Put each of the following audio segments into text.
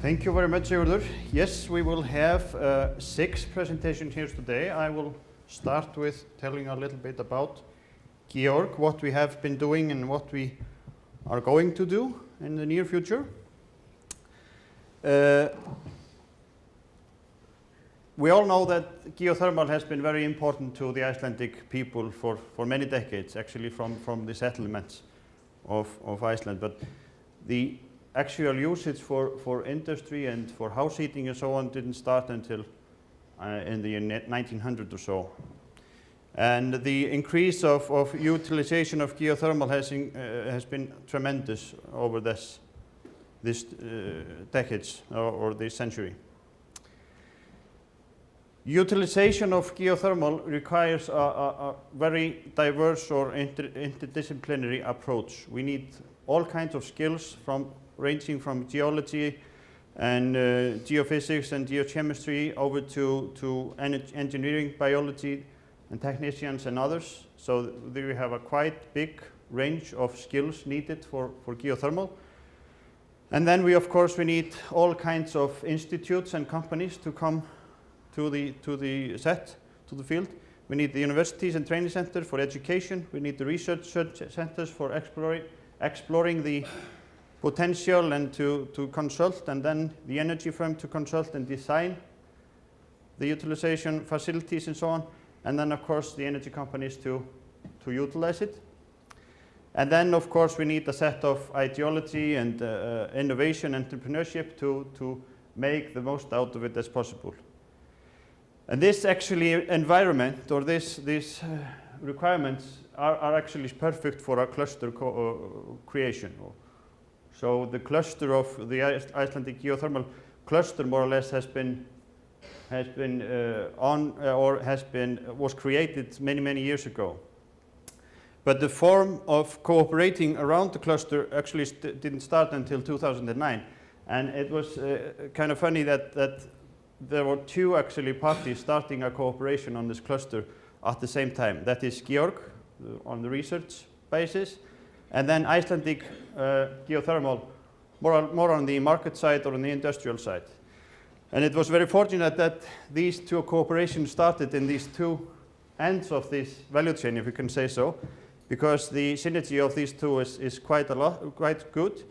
Thank you very much, Sigurður. Yes, we will have 6 presentations here today. I will start with telling a little bit about GEORG, what we have been doing and what we are going to do in the near future. We all know that geothermal has been very important to the Icelandic people for many decades, actually from the settlements of Iceland. But the actual usage for industry and for house heating and so on didn't start until in the 1900 or so. And the increase of utilization of geothermal has been tremendous over this decades or this century. Utilization of geothermal requires a very diverse or interdisciplinary approach. We need all kinds of skills ranging from geology and geophysics and geochemistry over to engineering, biology and technicians and others. So there we have a quite big range of skills needed for geothermal. And then we need all kinds of institutes and companies to come to the field. We need the universities and training centers for education. We need the research centers for exploring the potential and to consult, and then the energy firm to consult and design the utilization facilities and so on. And then of course the energy companies to utilize it. And then of course we need a set of ideology and innovation, entrepreneurship to make the most out of it as possible. And this actually environment or these requirements are actually perfect for a cluster creation. So the cluster of the Icelandic geothermal cluster more or less was created many years ago. But the form of cooperating around the cluster actually didn't start until 2009. And it was kind of funny that there were 2 actually parties starting a cooperation on this cluster at the same time. That is GEORG on the research basis, and then Icelandic geothermal more on the market side or on the industrial side. And it was very fortunate that these 2 cooperations started in these 2 ends of this value chain, if you can say so, because the synergy of these 2 is quite good.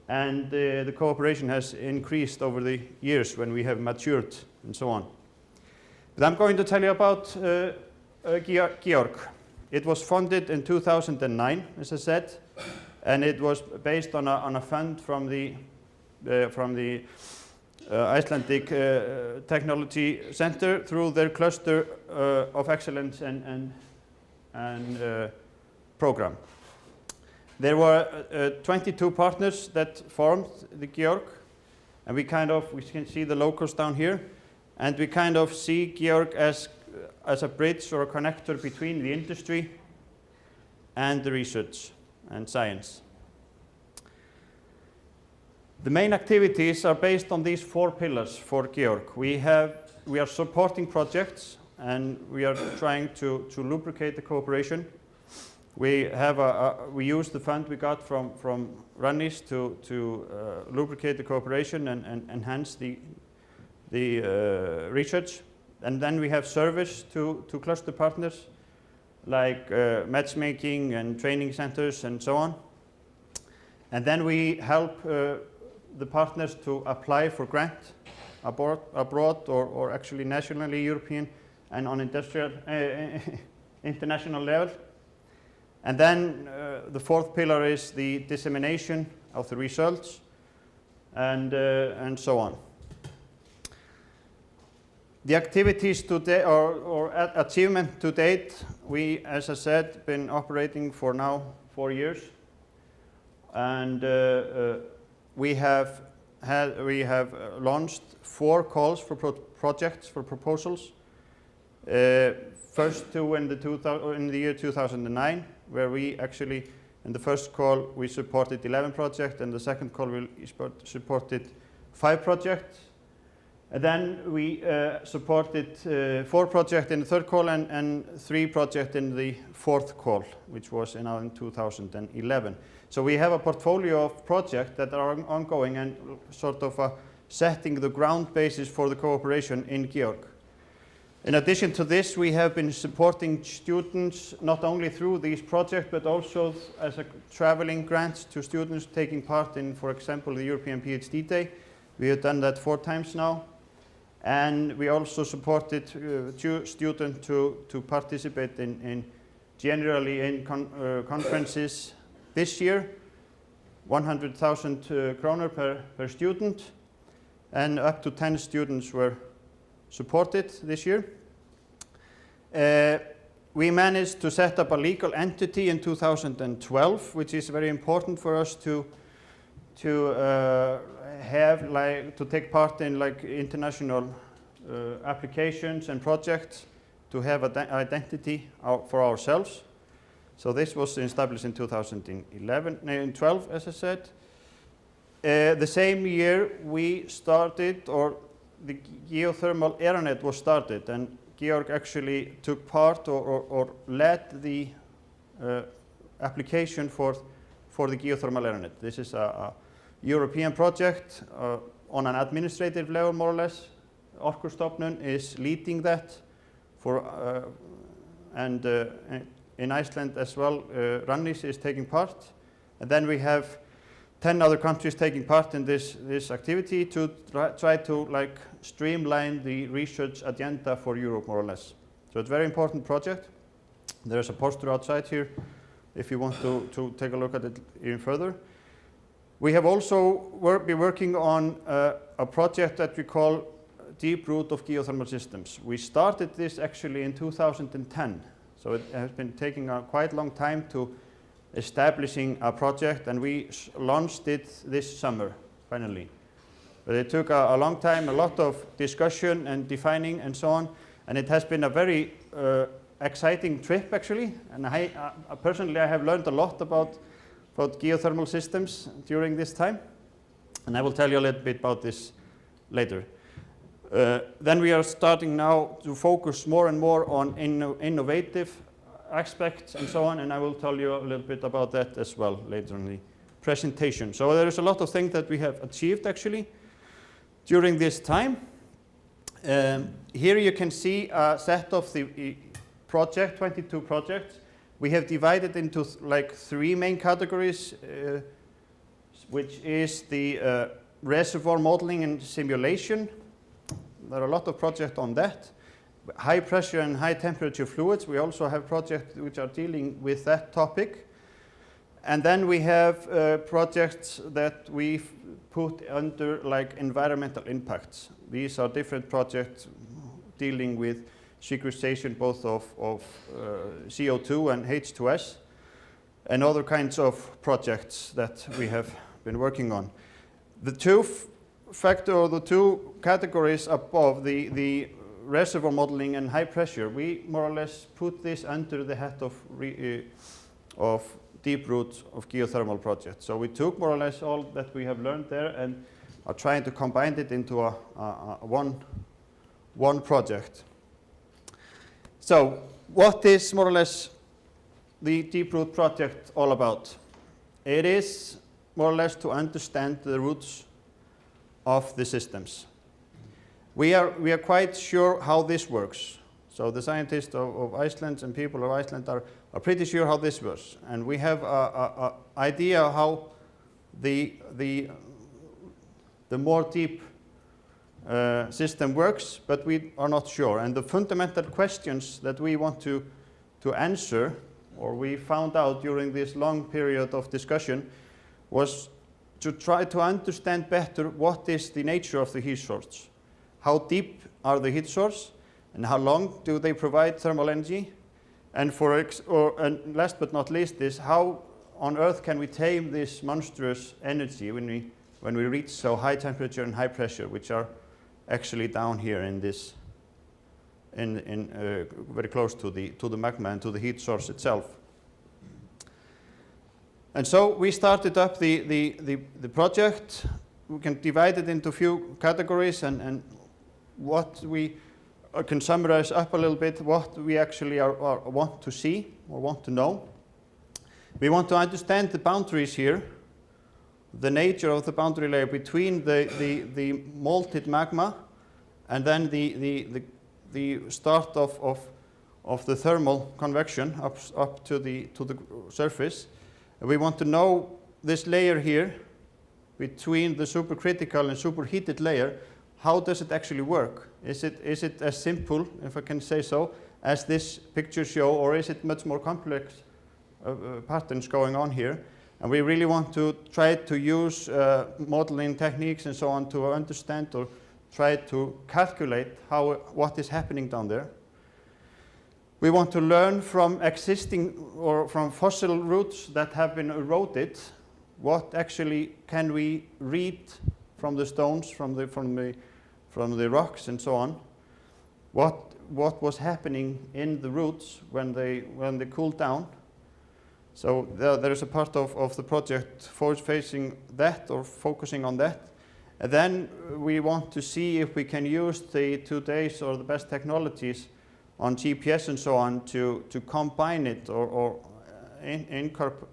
And the cooperation has increased over the years when we have matured and so on. But I'm going to tell you about GEORG. It was funded in 2009, as I said, and it was based on a fund from the Icelandic Technology Center through their cluster of excellence and program. There were 22 partners that formed the GEORG, and we can see the locals down here, and we kind of see GEORG as a bridge or a connector between the industry and the research and science. The main activities are based on these 4 pillars for GEORG. We are supporting projects, and we are trying to lubricate the cooperation. We use the fund we got from Rannis to lubricate the cooperation and enhance the research. And then we have service to cluster partners like matchmaking and training centers and so on. And then we help the partners to apply for grant abroad or actually nationally, European, and on international level. And then the 4th pillar is the dissemination of the results and so on. The activities today or achievement to date, we, as I said, been operating for now 4 years, and we have launched 4 calls for projects for proposals. First 2 in the year 2009. Where we actually, in the first call, we supported 11 projects, and the second call we supported 5 projects. And then we supported 4 projects in the third call and 3 projects in the fourth call, which was in 2011. So we have a portfolio of projects that are ongoing and sort of a setting the ground basis for the cooperation in GEORG. In addition to this, we have been supporting students not only through these projects, but also as a traveling grants to students taking part in, for example, the European PhD Day. We have done that 4 times now. And we also supported students to participate in generally in conferences this year, 100,000 kroner per student, and up to 10 students were supported this year. We managed to set up a legal entity in 2012, which is very important for us to take part in international applications and projects, to have an identity for ourselves. So this was established in 2012, as I said. The same year we started, or the geothermal AeroNet was started, and GEORG actually took part or led the application for the geothermal AeroNet. This is a European project on an administrative level, more or less. Orkustofnun is leading that, and in Iceland as well, Rannís is taking part. And then we have 10 other countries taking part in this activity to try to streamline the research agenda for Europe, more or less. So it's a very important project. There's a poster outside here if you want to take a look at it even further. We have also been working on a project that we call Deep Root of Geothermal Systems. We started this actually in 2010, so it has been taking a quite long time to establishing a project, and we launched it this summer, finally. But it took a long time, a lot of discussion and defining and so on, and it has been a very exciting trip actually, and I personally have learned a lot about geothermal systems during this time, and I will tell you a little bit about this later. Then we are starting now to focus more and more on innovative aspects and so on, and I will tell you a little bit about that as well later in the presentation. So there is a lot of things that we have achieved actually during this time. Here you can see a set of the project, 22 projects. We have divided into 3 main categories, which is the reservoir modeling and simulation. There are a lot of projects on that. High pressure and high temperature fluids, we also have projects which are dealing with that topic. And then we have projects that we've put under environmental impacts. These are different projects dealing with sequestration both of CO2 and H2S, and other kinds of projects that we have been working on. The two categories above, the reservoir modeling and high pressure, we more or less put this under the hat of Deep Root of Geothermal project. So we took more or less all that we have learned there and are trying to combine it into one project. So what is more or less the Deep Root project all about? It is more or less to understand the roots of the systems. We are quite sure how this works. So the scientists of Iceland and people of Iceland are pretty sure how this works. And we have an idea how the more deep system works, but we are not sure. And the fundamental questions that we want to answer, or we found out during this long period of discussion, was to try to understand better what is the nature of the heat source. How deep are the heat source, and how long do they provide thermal energy? And and last but not least is how on Earth can we tame this monstrous energy when we reach so high temperature and high pressure, which are actually down here in this, very close to the magma and to the heat source itself. And so we started up the project. We can divide it into a few categories, and what we can summarize up a little bit what we actually want to see or want to know. We want to understand the boundaries here, the nature of the boundary layer between the molted magma and then the start of the thermal convection up to the surface. And we want to know this layer here between the supercritical and superheated layer. How does it actually work? Is it as simple, if I can say so, as this picture show, or is it much more complex patterns going on here? And we really want to try to use modeling techniques and so on to understand or try to calculate what is happening down there. We want to learn from existing or from fossil roots that have been eroded. What actually can we read from the stones, from the rocks and so on? What was happening in the roots when they cooled down? So there is a part of the project facing that or focusing on that. And then we want to see if we can use the today's or the best technologies on GPS and so on to combine it or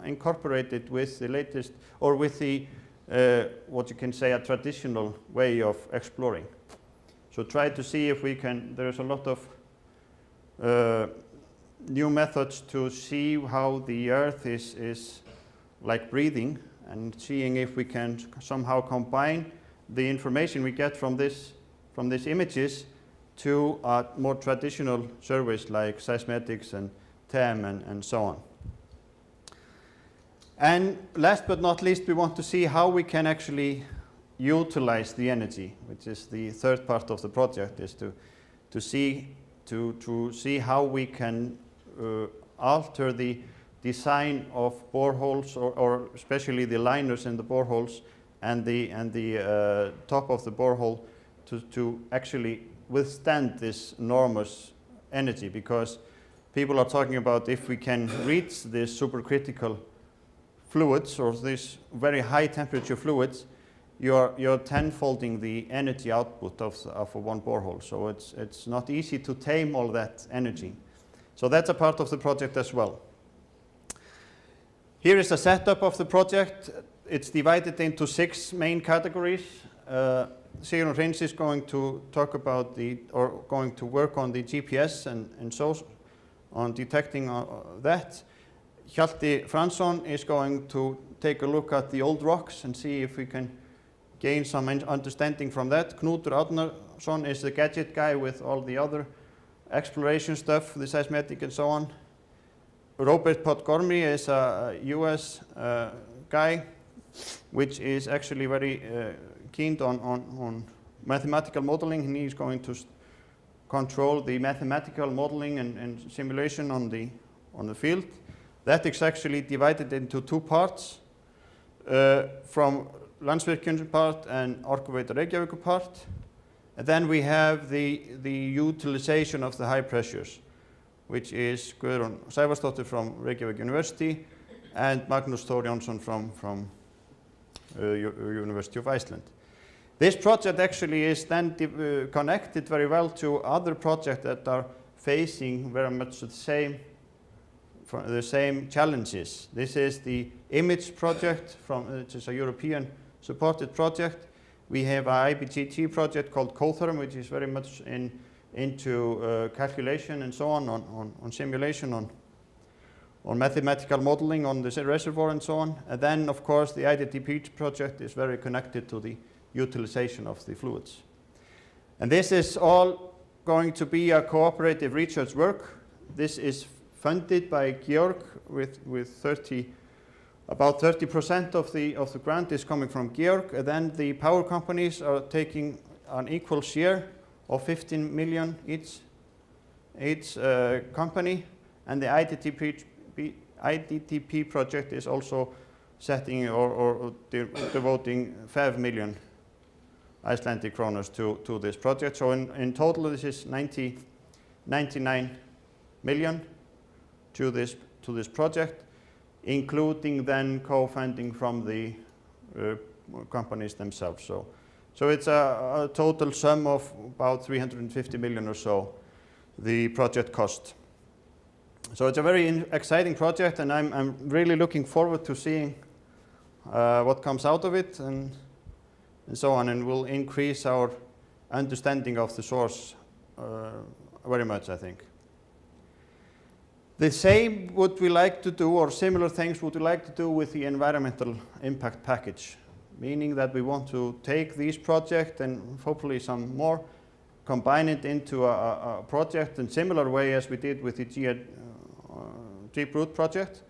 incorporate it with the latest or with the what you can say a traditional way of exploring. So try to see if we can. There's a lot of new methods to see how the Earth is like breathing, and seeing if we can somehow combine the information we get from these images to more traditional surveys like seismetics and TEM and so on. And last but not least, we want to see how we can actually utilize the energy, which is the third part of the project, is to see how we can alter the design of boreholes or especially the liners in the boreholes and the top of the borehole to actually withstand this enormous energy, because people are talking about if we can reach these supercritical fluids or these very high temperature fluids, you're tenfolding the energy output of one borehole. So it's not easy to tame all that energy. So that's a part of the project as well. Here is a setup of the project. It's divided into 6 main categories. Sigurður Hreins is going to talk about going to work on the GPS and so on detecting that. Hjalti Fransson is going to take a look at the old rocks and see if we can gain some understanding from that. Knútur Árnason is the gadget guy with all the other exploration stuff, the seismic and so on. Robert Podgorny is a US guy, which is actually very keen on mathematical modeling, and he's going to control the mathematical modeling and simulation on the field. That is actually divided into 2 parts, from Landsvirkjun part and Orkuveita Reykjavíkur part. And then we have the utilization of the high pressures, which is Guðrún Sævarsdóttir from Reykjavík University and Magnús Þór Jónsson from University of Iceland. This project actually is then connected very well to other projects that are facing very much the same challenges. This is the IMAGE project, which is a European supported project. We have an IBGT project called COTHERM, which is very much into calculation and so on simulation, on mathematical modeling on the reservoir and so on. And then, of course, the IDTP project is very connected to the utilization of the fluids. And this is all going to be a cooperative research work. This is funded by GEORG with about 30% of the grant is coming from GEORG, and then the power companies are taking an equal share of 15 million each company, and the IDTP project is also setting or devoting 5 million Icelandic kroners to this project. So in total, this is 99 million to this project, including then co-funding from the companies themselves. So it's a total sum of about 350 million or so, the project cost. So it's a very exciting project, and I'm really looking forward to seeing what comes out of it, and so on, and will increase our understanding of the source very much, I think. The same would we like to do, or similar things would we like to do with the environmental impact package, meaning that we want to take these projects and hopefully some more, combine it into a project in similar way as we did with the Deep Root project,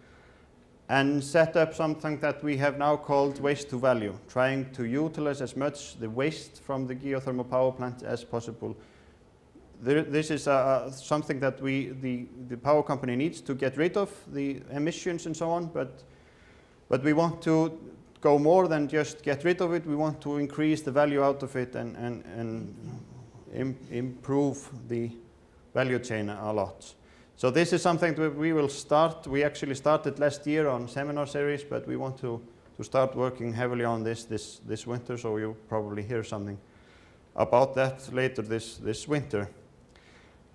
and set up something that we have now called waste to value, trying to utilize as much the waste from the geothermal power plant as possible. This is something that the power company needs to get rid of the emissions and so on, but we want to go more than just get rid of it. We want to increase the value out of it and improve the value chain a lot. So this is something that we will start. We actually started last year on seminar series, but we want to start working heavily on this winter, so you'll probably hear something about that later this winter.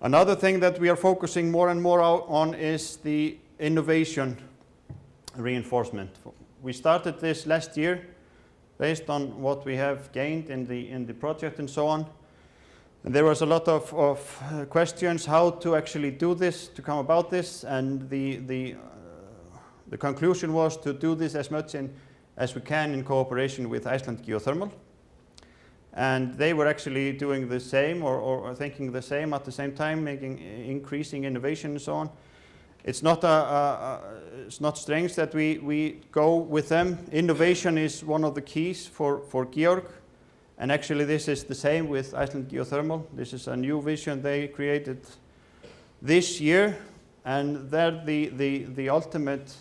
Another thing that we are focusing more and more on is the innovation reinforcement. We started this last year based on what we have gained in the project and so on. And there was a lot of questions how to actually do this, to come about this, and the conclusion was to do this as much as we can in cooperation with Iceland Geothermal. And they were actually doing the same or thinking the same at the same time, increasing innovation and so on. It's not it's not strange that we go with them. Innovation is one of the keys for GEORG, and actually this is the same with Iceland Geothermal. This is a new vision they created this year, and there the ultimate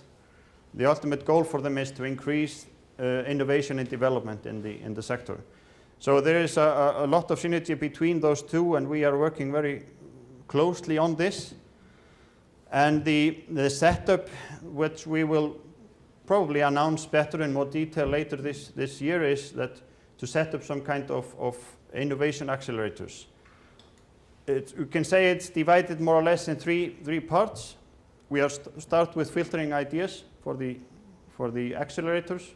goal for them is to increase innovation and development in the sector. So there is a lot of synergy between those two, and we are working very closely on this. And the setup, which we will probably announce better in more detail later this year, is that to set up some kind of innovation accelerators. You can say it's divided more or less in three parts. We are start with filtering ideas for the accelerators.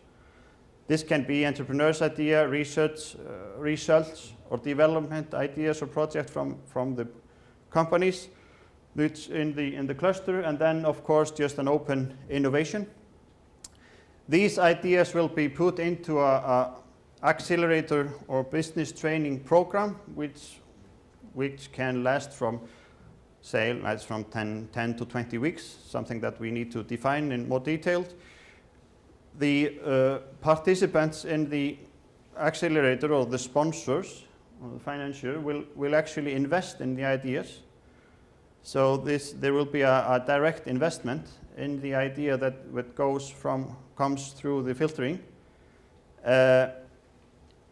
This can be entrepreneurs' idea, research results, or development ideas or projects from the companies which in the cluster, and then of course just an open innovation. These ideas will be put into a accelerator or business training program, which can last from, say, from 10 to 20 weeks, something that we need to define in more detail. The participants in the accelerator, or the sponsors, or the financier, will actually invest in the ideas. So there will be a direct investment in the idea that comes through the filtering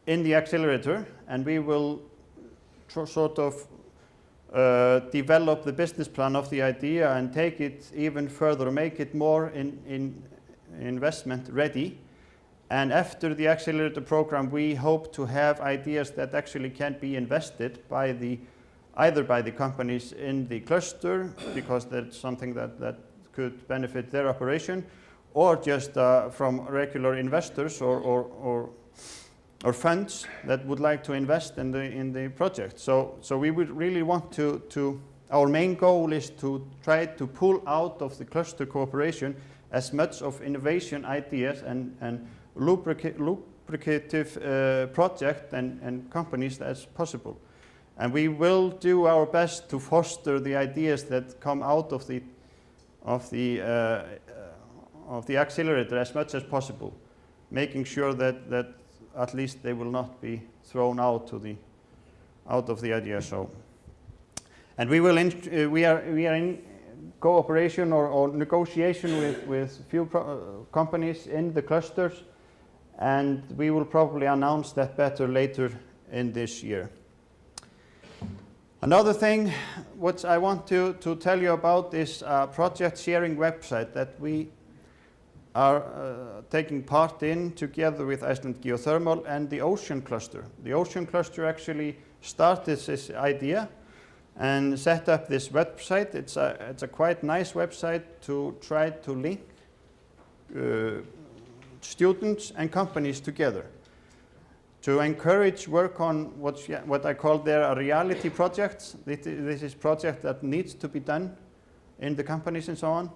in the accelerator, and we will sort of develop the business plan of the idea and take it even further, make it more in investment ready. And after the accelerator program, we hope to have ideas that actually can be invested by either by the companies in the cluster, because that's something that could benefit their operation, or just from regular investors or funds that would like to invest in the project. So we would really want to our main goal is to try to pull out of the cluster cooperation as much of innovation ideas and lubricative project and companies as possible. And we will do our best to foster the ideas that come out of the accelerator as much as possible, making sure that at least they will not be thrown out of the idea. So, and we are in cooperation or negotiation with few companies in the clusters, and we will probably announce that better later in this year. Another thing which I want to tell you about is a project sharing website that we are taking part in together with Iceland Geothermal and the Ocean Cluster. The Ocean Cluster actually started this idea and set up this website. It's a quite nice website to try to link students and companies together to encourage work on what I call there a reality projects. This is project that needs to be done in the companies and so on,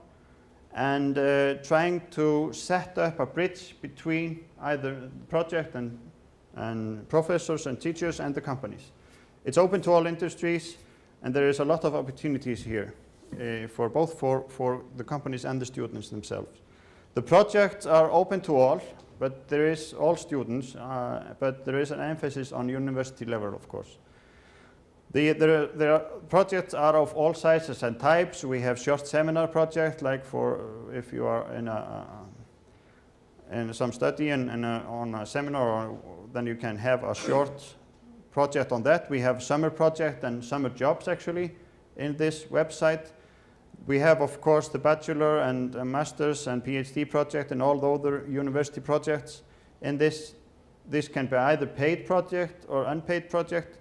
and trying to set up a bridge between either the project and professors and teachers and the companies. It's open to all industries, and there is a lot of opportunities here for both for the companies and the students themselves. The projects are open to all, but there is all students, but there is an emphasis on university level, of course. Projects are of all sizes and types. We have short seminar projects, like for if you are in some study and on a seminar, then you can have a short project on that. We have summer project and summer jobs actually in this website. We have, of course, the bachelor and master's and PhD project and all the other university projects. In this can be either paid project or unpaid project.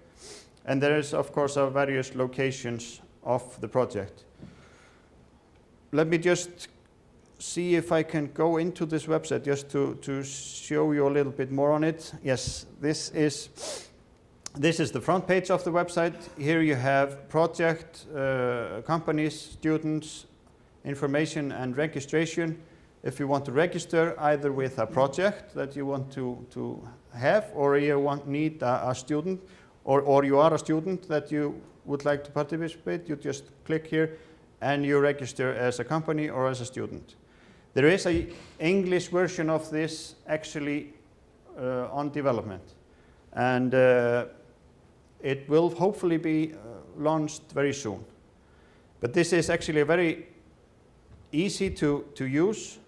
And there is, of course, various locations of the project. Let me just see if I can go into this website just to show you a little bit more on it. Yes, this is the front page of the website. Here you have project, companies, students, information and registration. If you want to register either with a project that you want to have, or you need a student, or you are a student that you would like to participate, you just click here and you register as a company or as a student. There is an English version of this actually on development, and it will hopefully be launched very soon. But this is actually a very easy to use.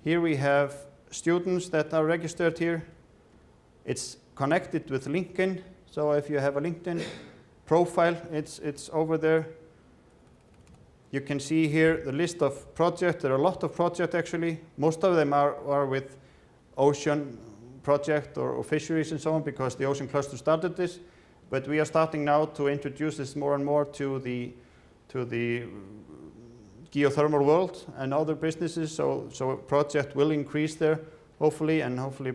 Here we have students that are registered here. It's connected with LinkedIn, so if you have a LinkedIn profile, it's over there. You can see here the list of projects. There are a lot of projects actually. Most of them are with ocean project or fisheries and so on, because the ocean cluster started this. But we are starting now to introduce this more and more to the geothermal world and other businesses. So a project will increase there, hopefully, and hopefully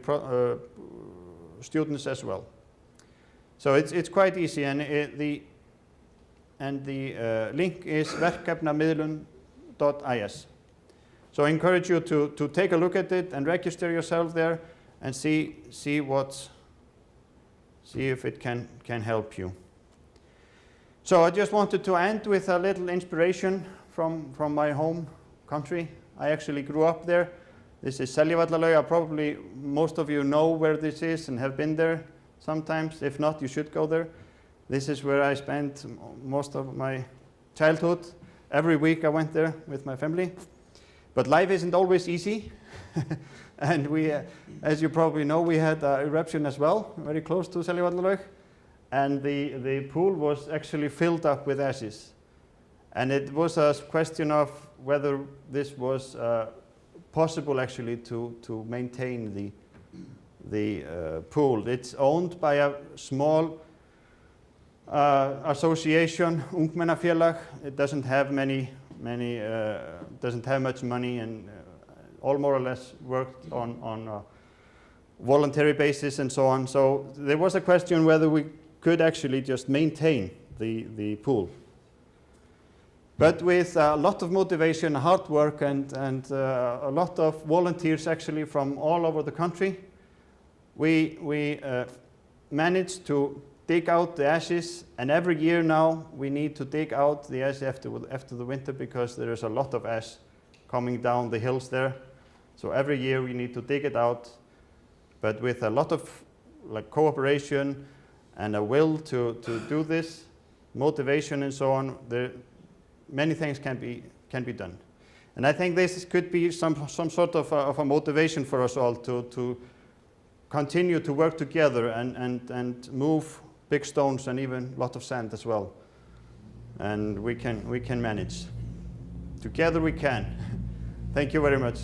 students as well. So it's quite easy, and the link is verkefnamiðlun.is. So I encourage you to take a look at it and register yourself there and see if it can help you. So I just wanted to end with a little inspiration from my home country. I actually grew up there. This is Seljavallalauga. Probably most of you know where this is and have been there sometimes. If not, you should go there. This is where I spent most of my childhood. Every week I went there with my family. But life isn't always easy. And we, as you probably know, we had an eruption as well, very close to Seljavallalauga. And the pool was actually filled up with ashes. And it was a question of whether this was possible actually to maintain the pool. It's owned by a small association, Ungmennafélag. It doesn't have doesn't have much money, and all more or less worked on a voluntary basis and so on. So there was a question whether we could actually just maintain the pool. But with a lot of motivation, hard work, and a lot of volunteers actually from all over the country, we managed to dig out the ashes. And every year now we need to dig out the ash after the winter, because there is a lot of ash coming down the hills there. So every year we need to dig it out, but with a lot of cooperation and a will to do this, motivation and so on, many things can be done. And I think this could be some sort of a motivation for us all to continue to work together and move big stones and even a lot of sand as well. And we can manage. Together we can. Thank you very much.